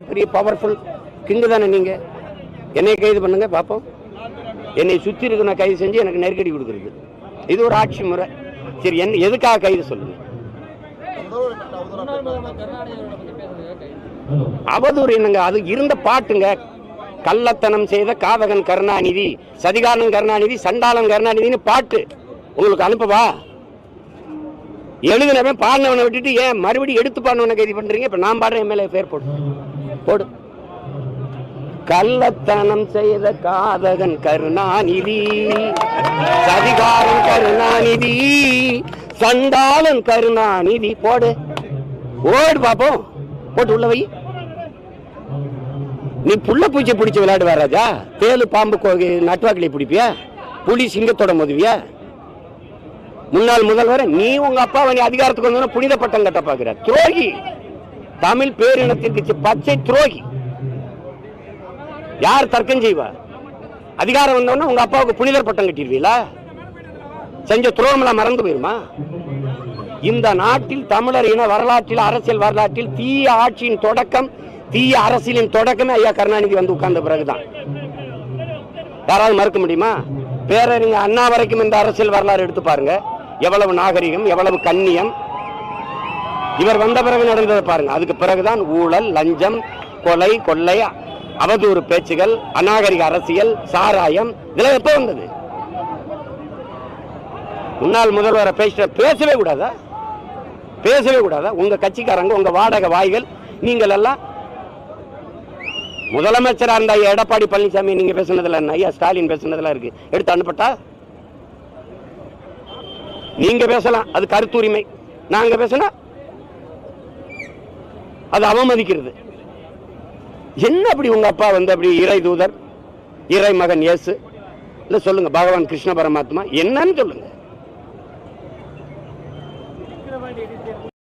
பெரிய powerful king தானே நீங்க. என்னை கைது பண்ணுங்க பார்ப்போம். என்னை சுற்றி இருக்க நான் கைது செஞ்சு எனக்கு நெருக்கடி கொடுக்குறது இது ஒரு ஆட்சி முறை. சரி, என்ன எதுக்காக கைது சொல்லுங்க? அவதூறு என்னங்க? அது இருந்த பாட்டுங்க. கள்ளத்தனம் செய்த காதகன் கருணாநிதி, சதிகாரன் கருணாநிதி, சண்டாளன் கருணாநிதினு பாட்டு உங்களுக்கு அனுப்பவா? எழுதினவன் பாடினவனை விட்டுட்டு ஏன் மறுபடியும் எடுத்து பாடினவனை கைது பண்றீங்க? இப்ப நான் பாடுறேன், எம்எல்ஏ பேர் போடு. கள்ளத்தனம் செய்த காதகன் கருணாநிதி, சதிகாரன் கருணாநிதி, சண்டாளன் கருணாநிதி போடு பாப்போம். போட்டு உள்ள வை. நீ புள்ள பூச்சி பிடிச்ச விளையாடுவா ராஜா? தேலு பாம்பு நட்டுவாக்கிலே பிடிப்பியா? புலி சிங்கத்தோட மோதுவியா? முன்னாள் முதல்வர் நீ உங்க அப்பாவை நீ அதிகாரத்துக்கு வந்தோன்னா புனித பட்டம் கட்ட பாக்குற துரோகி. தமிழ் பேரினத்திற்கு பச்சை துரோகி. யார் தர்க்கம் செய்வா? அதிகாரம் வந்தோன்னா உங்க அப்பாவுக்கு புனிதர் பட்டம் கட்டிடுவீங்களா? செஞ்ச துரோகமெல்லாம் மறந்து போயிருமா? இந்த நாட்டில் தமிழர் இன வரலாற்றில், அரசியல் வரலாற்றில் தீய ஆட்சியின் தொடக்கம், தீய அரசியலின் தொடக்கமே ஐயா கருணாநிதி வந்து உட்கார்ந்த பிறகுதான். யாராவது மறுக்க முடியுமா? பேரறிஞர் அண்ணா வரைக்கும் இந்த அரசியல் வரலாறு எடுத்து பாருங்க. எவ்வளவு நாகரிகம், எவ்வளவு கண்ணியம். இவர் வந்த பிறகு நடந்ததை பாருங்க. அதுக்கு பிறகுதான் ஊழல், லஞ்சம், கொலை, கொள்ளை, அவதூறு பேச்சுகள், அநாகரிக அரசியல், சாராயம், இதெல்லாம் எப்ப வந்தது? முன்னாள் முதல்வரை பேசவே கூடாதா? பேசவே கூடாதா? உங்க கட்சிக்காரங்க, உங்க வாடகை வாய்கள், நீங்கள் எல்லாம் முதலமைச்சரா இருந்த எடப்பாடி பழனிசாமி நீங்க பேசுனதுல என்ன? ஐயா ஸ்டாலின் பேசுனதுல இருக்கு, எடுத்து அனுப்பட்டா? நீங்க பேசலாம், அது கருத்துரிமை. நாங்க பேசினா அது அவமதிக்கிறது. என்ன அப்படி உங்க அப்பா வந்து அப்படி இறை தூதர், இறை மகன் இயேசு இல்ல சொல்லுங்க, பகவான் கிருஷ்ண பரமாத்மா என்னன்னு சொல்லுங்க.